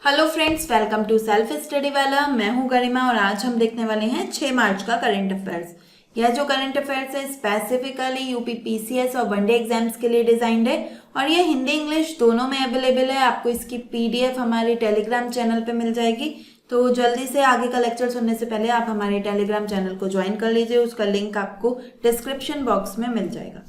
Hello friends, welcome to self study Wala. मैं हूं गरिमा और आज हम देखने वाले हैं 6 मार्च का करंट अफेयर्स। यह जो करंट अफेयर्स है स्पेसिफिकली यूपी पीसीएस और वनडे एग्जाम्स के लिए डिजाइंड है और ये हिंदी इंग्लिश दोनों में अवेलेबल है। आपको इसकी पीडीएफ हमारे टेलीग्राम चैनल पे मिल जाएगी, तो जल्दी से आगे का लेक्चर सुनने से पहले आप हमारे टेलीग्राम चैनल को ज्वाइन कर लीजिए। उसका लिंक आपको डिस्क्रिप्शन बॉक्स में मिल जाएगा।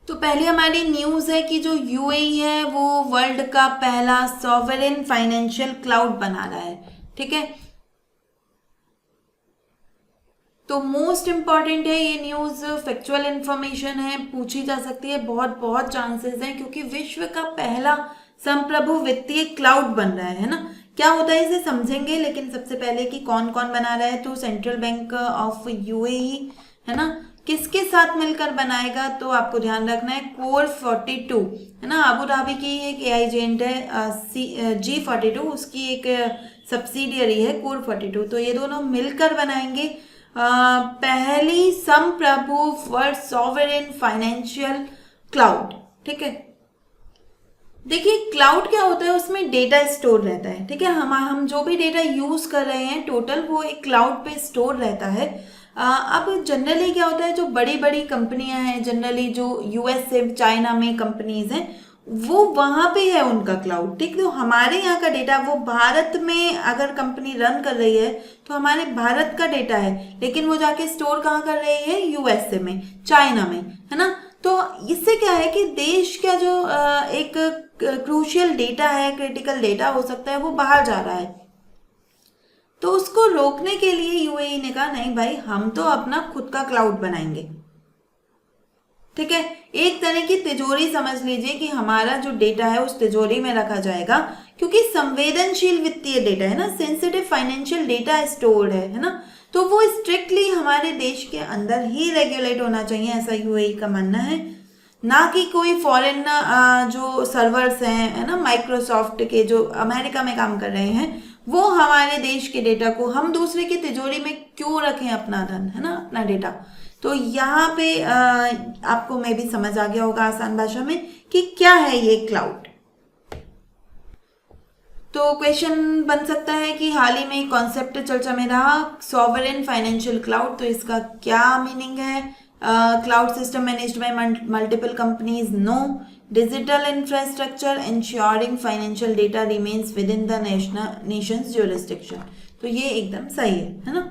तो पहले हमारी न्यूज है कि जो यूएई है वो वर्ल्ड का पहला सॉवरेन फाइनेंशियल क्लाउड बना रहा है। ठीक है, तो मोस्ट इंपॉर्टेंट है ये न्यूज, फैक्चुअल इंफॉर्मेशन है, पूछी जा सकती है, बहुत बहुत चांसेस हैं क्योंकि विश्व का पहला संप्रभु वित्तीय क्लाउड बन रहा है ना। क्या होता है इसे समझेंगे, लेकिन सबसे पहले कि कौन कौन बना रहा है। तो सेंट्रल बैंक ऑफ यूएई है ना, किसके साथ मिलकर बनाएगा, तो आपको ध्यान रखना है कोर 42 है ना, अबू धाबी की एक एआई एजेंट है G42, उसकी एक सब्सिडियरी है कोर 42। तो ये दोनों मिलकर बनाएंगे पहली संप्रभु वर्ल्ड सॉवरेन फाइनेंशियल क्लाउड। ठीक है, देखिए क्लाउड क्या होता है, उसमें डेटा स्टोर रहता है। ठीक है, हम जो भी डेटा यूज कर रहे हैं टोटल वो एक क्लाउड पे स्टोर रहता है। अब जनरली क्या होता है, जो बड़ी बड़ी कंपनियां हैं, जनरली जो यूएस से चाइना में कंपनीज हैं, वो वहां पे है उनका क्लाउड। ठीक, तो हमारे यहाँ का डेटा वो भारत में अगर कंपनी रन कर रही है तो हमारे भारत का डेटा है, लेकिन वो जाके स्टोर कहाँ कर रही है, यूएसए में, चाइना में, है ना। तो इससे क्या है कि देश का जो एक क्रूशियल डेटा है, क्रिटिकल डेटा हो सकता है, वो बाहर जा रहा है। तो उसको रोकने के लिए यूएई ने कहा नहीं भाई, हम तो अपना खुद का क्लाउड बनाएंगे। ठीक है, एक तरह की तिजोरी समझ लीजिए कि हमारा जो डेटा है उस तिजोरी में रखा जाएगा, क्योंकि संवेदनशील वित्तीय डेटा है ना, सेंसिटिव फाइनेंशियल डेटा स्टोर्ड है ना, तो वो स्ट्रिक्टली हमारे देश के अंदर ही रेगुलेट होना चाहिए, ऐसा यूएई का मानना है। ना कि कोई फॉरेन जो सर्वर्स हैं है ना, माइक्रोसॉफ्ट के जो अमेरिका में काम कर रहे हैं, वो हमारे देश के डेटा को हम दूसरे की तिजोरी में क्यों रखें अपना धन, है ना, अपना डेटा। तो यहाँ पे आपको मैं भी समझ आ गया होगा आसान भाषा में कि क्या है ये क्लाउड। तो क्वेश्चन बन सकता है कि हाल ही में एक कॉन्सेप्ट चर्चा में रहा, सॉवरेन फाइनेंशियल क्लाउड, तो इसका क्या मीनिंग है। Cloud system managed by multiple companies, no. Digital infrastructure ensuring financial data remains within the nation's jurisdiction, तो ये एकदम सही है ना।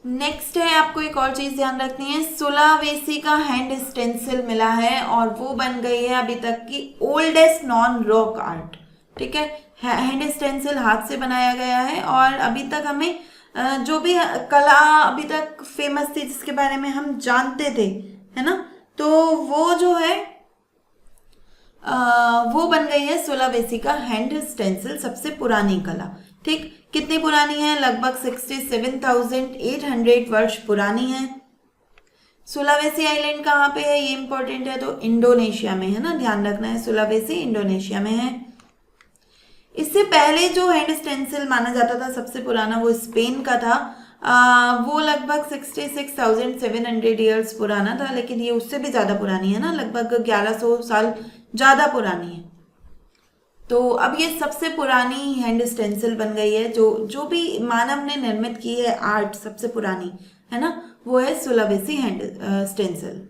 नेक्स्ट है, आपको एक और चीज ध्यान रखनी है, सुलावेसी का हैंड स्टेंसिल मिला है और वो बन गई है अभी तक की ओल्डेस्ट नॉन रॉक आर्ट। ठीक है, हैंड स्टेंसिल हाथ से बनाया गया है और अभी तक हमें जो भी कला अभी तक फेमस थी, जिसके बारे में हम जानते थे, है ना, तो वो जो है वो बन गई है सुलावेसी का हैंड स्टेंसिल, सबसे पुरानी कला। ठीक, कितनी पुरानी है, लगभग 67,800 वर्ष पुरानी है। सुलावेसी आइलैंड कहाँ पे है, ये इंपॉर्टेंट है, तो इंडोनेशिया में है ना, ध्यान रखना है, सुलावेसी इंडोनेशिया में है। इससे पहले जो हैंड स्टेंसिल माना जाता था सबसे पुराना, वो स्पेन का था। वो लगभग 66,700 ईयर्स पुराना था, लेकिन ये उससे भी ज़्यादा पुरानी है ना, लगभग 1100 साल ज़्यादा पुरानी है। तो अब ये सबसे पुरानी हैंड स्टेंसिल बन गई है, जो भी मानव ने निर्मित की है आर्ट सबसे पुरानी, है ना, वो है सुलावेसी हैंड स्टेंसिल।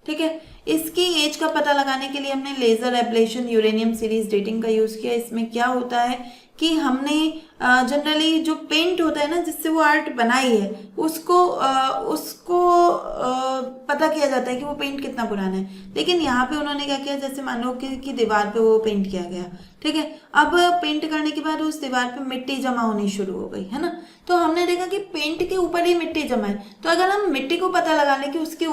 ठीक है, इसकी एज का पता लगाने के लिए हमने laser ablation uranium series dating का यूज किया। इसमें क्या होता है कि हमने जनरली जो पेंट होता है ना, जिससे वो आर्ट बनाई है, उसको पता किया जाता है कि वो पेंट कितना पुराना है। लेकिन यहाँ पे उन्होंने क्या किया, जैसे मान लो कि दीवार पे वो पेंट किया गया, ठीक है, अब पेंट करने के बाद उस दीवार पे मिट्टी जमा होनी शुरू हो गई, है ना, तो हमने देखा कि पेंट के ऊपर ही मिट्टी जमा है। तो अगर हम मिट्टी को पता लगा लें कि उसकी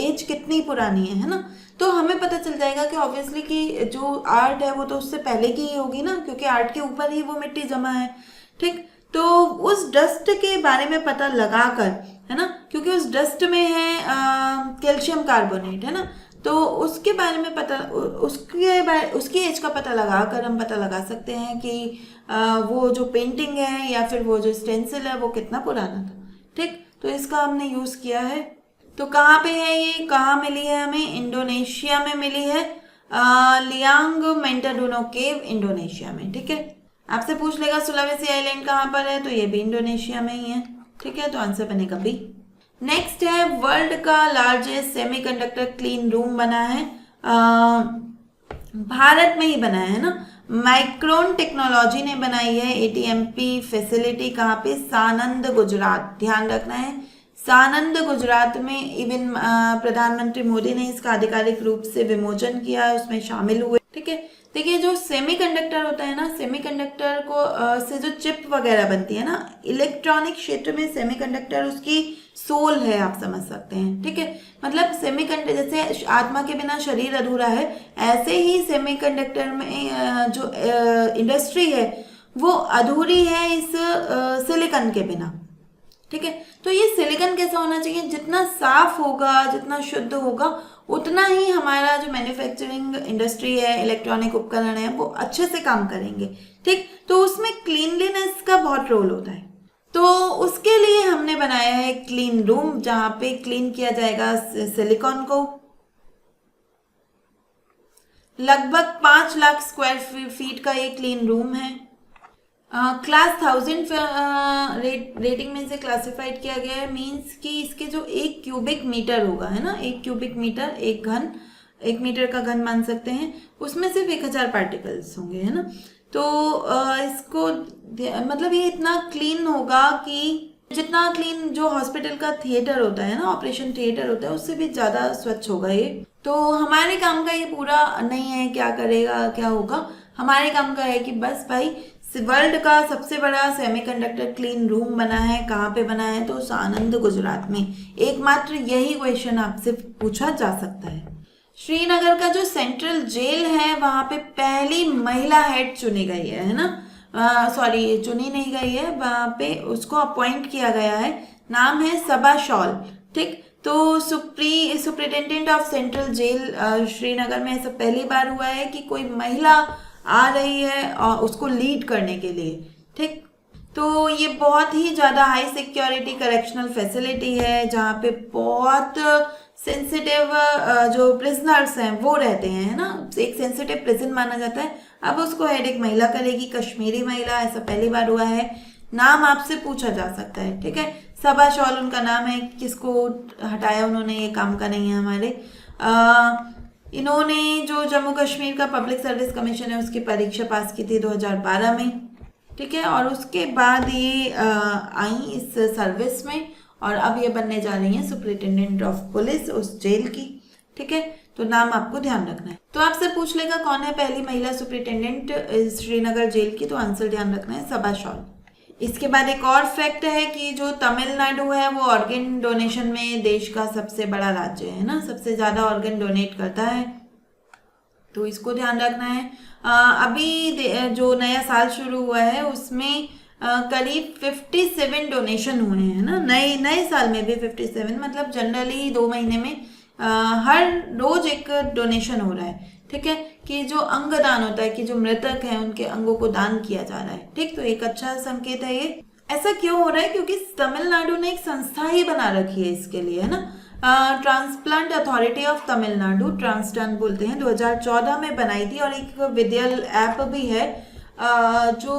एज कितनी पुरानी है ना, तो हमें पता चल जाएगा कि ऑब्वियसली कि जो आर्ट है वो तो उससे पहले की ही होगी ना, क्योंकि आर्ट के ऊपर ही वो मिट्टी जमा है। ठीक, तो उस डस्ट के बारे में पता लगाकर, है ना, क्योंकि उस डस्ट में है कैल्शियम कार्बोनेट, है ना, तो उसके बारे में पता, उसकी एज का पता लगाकर हम पता लगा सकते हैं कि वो जो पेंटिंग है या फिर वो जो स्टेंसिल है वो कितना पुराना था। ठीक, तो इसका हमने यूज किया है। तो कहाँ पे है ये, कहाँ मिली है हमें, इंडोनेशिया में मिली है। लियांग मेंटाडूनो केव इंडोनेशिया में। ठीक है, आपसे पूछ लेगा सुलावेसी आइलैंड कहाँ पर है, तो ये भी इंडोनेशिया में ही है। ठीक है, तो आंसर बनेगा बी। नेक्स्ट है वर्ल्ड का लार्जेस्ट सेमीकंडक्टर क्लीन रूम बना है, भारत में ही बना है ना, माइक्रोन टेक्नोलॉजी ने बनाई है। एटीएमपी फैसिलिटी कहाँ पे, सानंद गुजरात, ध्यान रखना है सानंद गुजरात में। इवन प्रधानमंत्री मोदी ने इसका आधिकारिक रूप से विमोचन किया है, उसमें शामिल हुए। ठीक है, देखिए जो सेमीकंडक्टर होता है ना, सेमीकंडक्टर को से जो चिप वगैरह बनती है ना, इलेक्ट्रॉनिक क्षेत्र में सेमीकंडक्टर उसकी सोल है, आप समझ सकते हैं। ठीक है, मतलब सेमीकंडक्टर जैसे आत्मा के बिना शरीर अधूरा है, ऐसे ही सेमीकंडक्टर में जो इंडस्ट्री है वो अधूरी है इस सिलिकॉन के बिना। ठीक है, तो ये सिलिकॉन कैसा होना चाहिए, जितना साफ होगा, जितना शुद्ध होगा, उतना ही हमारा जो मैन्युफैक्चरिंग इंडस्ट्री है, इलेक्ट्रॉनिक उपकरण है, वो अच्छे से काम करेंगे। ठीक, तो उसमें क्लीनलीनेस का बहुत रोल होता है। तो उसके लिए हमने बनाया है क्लीन रूम, जहां पे क्लीन किया जाएगा सिलिकॉन को। लगभग 5 लाख स्क्वायर फीट का ये क्लीन रूम है। क्लास 1000 रेटिंग में से क्लासिफाइड किया गया है, मींस कि इसके जो 1 क्यूबिक मीटर होगा, है ना, 1 क्यूबिक मीटर, 1 मीटर का घन मान सकते हैं, उसमें सिर्फ 1000 पार्टिकल्स होंगे, है ना। तो इसको मतलब ये इतना क्लीन होगा कि जितना क्लीन जो हॉस्पिटल का थिएटर होता है ना, ऑपरेशन थिएटर होता है, उससे भी ज़्यादा स्वच्छ होगा ये। तो हमारे काम का ये पूरा नहीं है क्या करेगा क्या होगा, हमारे काम का है कि बस भाई वर्ल्ड का सबसे बड़ा सेमीकंडक्टर क्लीन रूम बना है, कहाँ पे बना है, तो सानंद गुजरात में। एकमात्र यही क्वेश्चन आपसे पूछा जा सकता है। श्रीनगर का जो सेंट्रल जेल है वहां पे पहली महिला हेड चुनी गई है ना, सॉरी चुनी नहीं गई है, वहां पे उसको अपॉइंट किया गया है, नाम है सबा शॉल। ठीक, तो superintendent of central jail Srinagar में ऐसा पहली बार हुआ है कि कोई महिला आ रही है और उसको लीड करने के लिए। ठीक, तो ये बहुत ही ज़्यादा हाई सिक्योरिटी करेक्शनल फैसिलिटी है, जहाँ पे बहुत सेंसिटिव जो प्रिजनर्स हैं वो रहते हैं, है ना, एक सेंसिटिव प्रिजन माना जाता है। अब उसको हेड एक महिला करेगी, कश्मीरी महिला, ऐसा पहली बार हुआ है। नाम आपसे पूछा जा सकता है। ठीक है, सबा शॉल उनका नाम है, किसको हटाया उन्होंने, ये काम का नहीं है हमारे। इन्होंने जो जम्मू कश्मीर का पब्लिक सर्विस कमीशन है उसकी परीक्षा पास की थी 2012 में। ठीक है, और उसके बाद ये आई इस सर्विस में, और अब ये बनने जा रही हैं सुप्रिटेंडेंट ऑफ पुलिस उस जेल की। ठीक है, तो नाम आपको ध्यान रखना है। तो आपसे पूछ लेगा कौन है पहली महिला सुप्रिटेंडेंट श्रीनगर जेल की, तो आंसर ध्यान रखना है सबा शॉल। इसके बाद एक और फैक्ट है कि जो तमिलनाडु है वो ऑर्गन डोनेशन में देश का सबसे बड़ा राज्य है ना, सबसे ज़्यादा ऑर्गन डोनेट करता है, तो इसको ध्यान रखना है। अभी जो नया साल शुरू हुआ है उसमें करीब 57 डोनेशन हुए हैं ना, नए साल में भी 57, मतलब जनरली 2 महीने में हर रोज एक डोनेशन हो रहा है। ठीक है, कि जो अंग दान होता है, कि जो मृतक हैं उनके अंगों को दान किया जा रहा है। ठीक, तो एक अच्छा संकेत है ये। ऐसा क्यों हो रहा है, क्योंकि तमिलनाडु ने एक संस्था ही बना रखी है इसके लिए, है ना, transplant authority of Tamil Nadu, transplant बोलते हैं, 2014 में बनाई थी। और एक विद्यल ऐप भी है, जो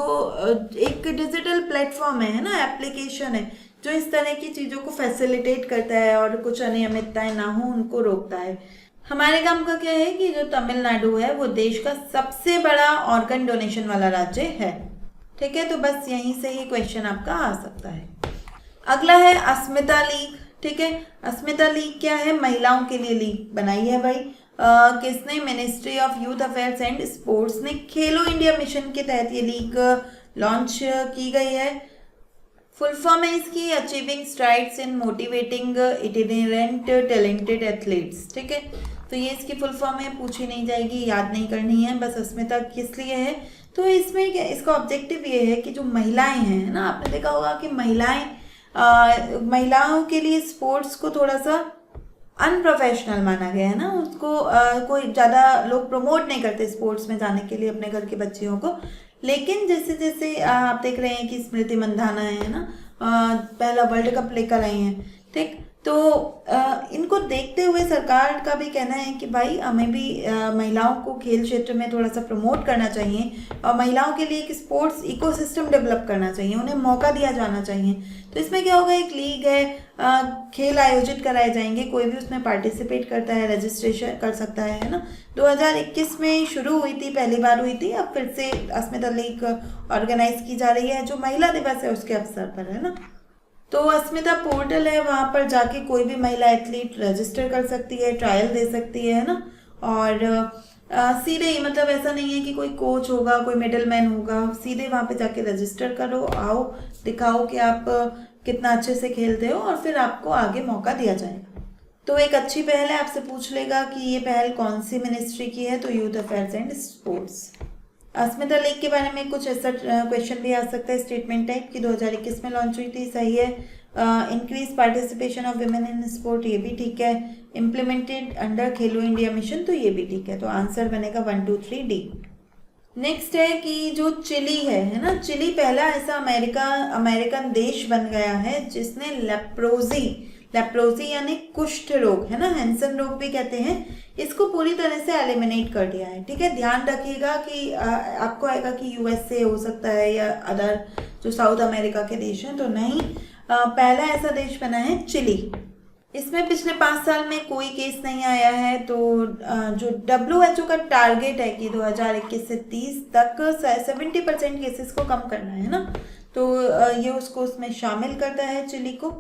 एक डिजिटल प्लेटफॉर्म है ना, एप्लीकेशन है, जो इस तरह की चीज़ों को फैसिलिटेट करता है और कुछ अनियमितताएं ना हो उनको रोकता है। हमारे काम का क्या है कि जो तमिलनाडु है वो देश का सबसे बड़ा ऑर्गन डोनेशन वाला राज्य है। ठीक है, तो बस यहीं से ही क्वेश्चन आपका आ सकता है। अगला है अस्मिता लीग। ठीक है, अस्मिता लीग क्या है, महिलाओं के लिए लीग बनाई है भाई। किसने, ministry of youth affairs and sports ने खेलो इंडिया मिशन के तहत ये लीग लॉन्च की गई है। फुल फॉर्म है इसकी अचीविंग स्ट्राइड्स इन मोटिवेटिंग इटिनेरेंट टैलेंटेड एथलीट्स। ठीक है, तो ये इसकी फुल फॉर्म है, पूछी नहीं जाएगी, याद नहीं करनी है, बस अस्मिता किस लिए है। तो इसमें क्या, इसका ऑब्जेक्टिव ये है कि जो महिलाएं हैं ना, आपने देखा होगा कि महिलाओं के लिए स्पोर्ट्स को थोड़ा सा अनप्रोफेशनल माना गया है ना, उसको कोई ज़्यादा लोग प्रमोट नहीं करते स्पोर्ट्स में जाने के लिए अपने घर की बच्चियों को। लेकिन जैसे जैसे आप देख रहे हैं कि स्मृति मंधाना है ना, पहला वर्ल्ड कप लेकर आई हैं। ठीक। तो इनको देखते हुए सरकार का भी कहना है कि भाई हमें भी महिलाओं को खेल क्षेत्र में थोड़ा सा प्रमोट करना चाहिए और महिलाओं के लिए एक स्पोर्ट्स इकोसिस्टम डेवलप करना चाहिए, उन्हें मौका दिया जाना चाहिए। तो इसमें क्या होगा, एक लीग है, खेल आयोजित कराए जाएंगे, कोई भी उसमें पार्टिसिपेट करता है, रजिस्ट्रेशन कर सकता है ना। 2021 में शुरू हुई थी, पहली बार हुई थी, अब फिर से अस्मिता लीग ऑर्गेनाइज की जा रही है जो महिला दिवस है उसके अवसर पर, है ना। तो अस्मिता पोर्टल है, वहाँ पर जाके कोई भी महिला एथलीट रजिस्टर कर सकती है, ट्रायल दे सकती है ना। और सीधे ही, मतलब ऐसा नहीं है कि कोई कोच होगा, कोई मिडल मैन होगा, सीधे वहाँ पे जाके रजिस्टर करो, आओ, दिखाओ कि आप कितना अच्छे से खेलते हो और फिर आपको आगे मौका दिया जाएगा। तो एक अच्छी पहल है, आपसे पूछ लेगा कि ये पहल कौन सी मिनिस्ट्री की है, तो youth affairs and sports. Asmita league के बारे में कुछ ऐसा क्वेश्चन भी आ सकता है स्टेटमेंट टाइप की, 2021 में लॉन्च हुई थी, सही है। Increase participation of women in sport, ये भी ठीक है। इम्प्लीमेंटेड अंडर खेलो इंडिया मिशन, तो ये भी ठीक है। तो आंसर बनेगा 1 2 3 डी। नेक्स्ट है कि जो चिली है ना, चिली पहला ऐसा अमेरिकन देश बन गया है जिसने लेप्रोजी यानी कुष्ठ रोग, है ना, हैंसन रोग भी कहते हैं, इसको पूरी तरह से एलिमिनेट कर दिया है। ठीक है, ध्यान रखिएगा कि आपको आएगा कि यूएसए हो सकता है या अदर जो साउथ अमेरिका के देश हैं, तो नहीं, पहला ऐसा देश बना है चिली। इसमें पिछले 5 साल में कोई केस नहीं आया है। तो जो WHO का टारगेट है कि 2021 से 30 तक 70% केसेस को कम करना है ना, तो ये उसको उसमें शामिल करता है चिली को।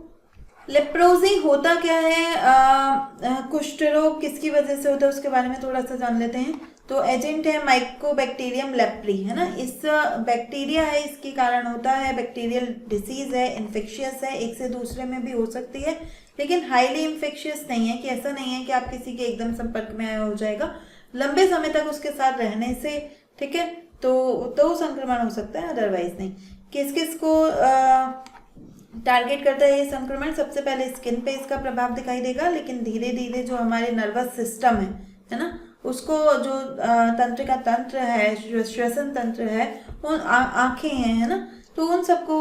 लेप्रोजी होता क्या है, कुष्ठ रोग किसकी वजह से होता है उसके बारे में थोड़ा सा जान लेते हैं। तो एजेंट है माइकोबैक्टीरियम लेप्री, है ना, इस बैक्टीरिया है, इसके कारण होता है, बैक्टीरियल डिसीज है, इन्फेक्शियस है, एक से दूसरे में भी हो सकती है, लेकिन हाईली इन्फेक्शियस नहीं है, कि ऐसा नहीं है कि आप किसी के एकदम संपर्क में हो जाएगा, लंबे समय तक उसके साथ रहने से, ठीक है, तो संक्रमण हो सकता है, अदरवाइज नहीं। किस किस को टारगेट करता है ये संक्रमण, सबसे पहले स्किन पे इसका प्रभाव दिखाई देगा, लेकिन धीरे धीरे जो हमारे नर्वस सिस्टम है ना, उसको जो तंत्रिका तंत्र है, श्वसन तंत्र है, उन आंखें हैं, है ना, तो उन सबको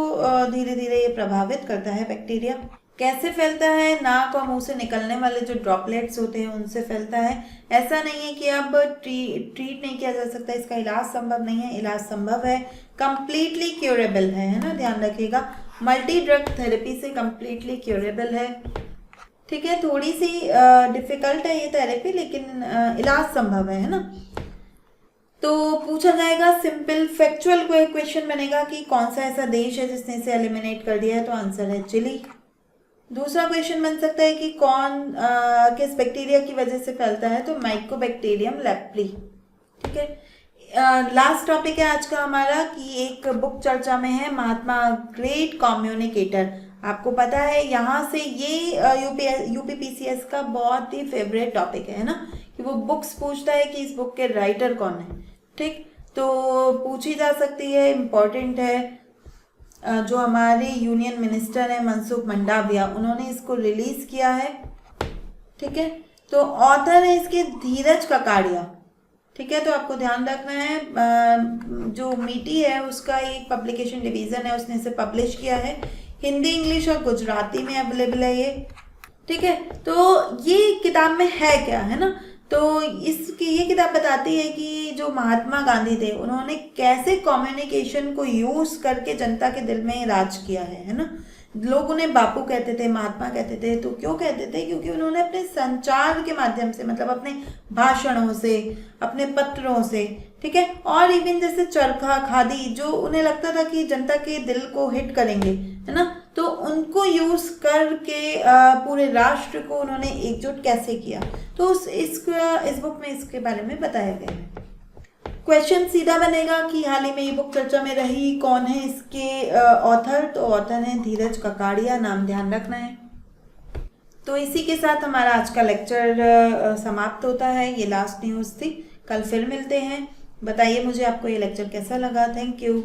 धीरे धीरे ये प्रभावित करता है बैक्टीरिया। कैसे फैलता है, नाक और मुंह से निकलने वाले जो ड्रॉपलेट्स होते हैं उनसे फैलता है। ऐसा नहीं है कि अब ट्रीट नहीं किया जा सकता, इसका इलाज संभव नहीं है, इलाज संभव है, कंप्लीटली क्योरेबल है ना, ध्यान रखिएगा, मल्टी ड्रग थेरेपी से कंप्लीटली क्योरेबल है। ठीक है, थोड़ी सी डिफिकल्ट है ये थेरेपी, लेकिन इलाज संभव है ना। तो पूछा जाएगा सिंपल फैक्चुअल क्वेश्चन बनेगा कि कौन सा ऐसा देश है जिसने इसे एलिमिनेट कर दिया है, तो आंसर है चिली। दूसरा क्वेश्चन बन सकता है कि कौन किस बैक्टीरिया की वजह से फैलता है, तो माइकोबैक्टीरियम लेप्री। ठीक है, लास्ट टॉपिक है आज का हमारा कि एक बुक चर्चा में है, महात्मा ग्रेट कम्युनिकेटर। आपको पता है यहाँ से ये यूपीपीसीएस का बहुत ही फेवरेट टॉपिक है ना, कि वो बुक्स पूछता है कि इस बुक के राइटर कौन है। ठीक, तो पूछी जा सकती है, इम्पोर्टेंट है। जो हमारे यूनियन मिनिस्टर हैं मनसुख मंडाविया, उन्होंने इसको रिलीज किया है। ठीक है, तो ऑथर है इसके धीरज ककाड़िया। ठीक है, तो आपको ध्यान रखना है, जो मीटी है उसका एक पब्लिकेशन डिवीजन है, उसने इसे पब्लिश किया है, हिंदी, इंग्लिश और गुजराती में अवेलेबल है ये। ठीक है, तो ये किताब में है क्या, है ना, तो ये किताब बताती है कि जो महात्मा गांधी थे उन्होंने कैसे कम्युनिकेशन को यूज करके जनता के दिल में राज किया है ना। लोग उन्हें बापू कहते थे, महात्मा कहते थे, तो क्यों कहते थे, क्योंकि उन्होंने अपने संचार के माध्यम से, मतलब अपने भाषणों से, अपने पत्रों से, ठीक है, और इवन जैसे चरखा, खादी, जो उन्हें लगता था कि जनता के दिल को हिट करेंगे, है ना, तो उनको यूज करके पूरे राष्ट्र को उन्होंने एकजुट कैसे किया, तो इस बुक में इसके बारे में बताया गया है। क्वेश्चन सीधा बनेगा कि हाल ही में ये बुक चर्चा में रही, कौन है इसके ऑथर, तो ऑथर है धीरज ककाड़िया, नाम ध्यान रखना है। तो इसी के साथ हमारा आज का लेक्चर समाप्त होता है, ये लास्ट न्यूज़ थी, कल फिर मिलते हैं। बताइए मुझे आपको ये लेक्चर कैसा लगा। Thank you.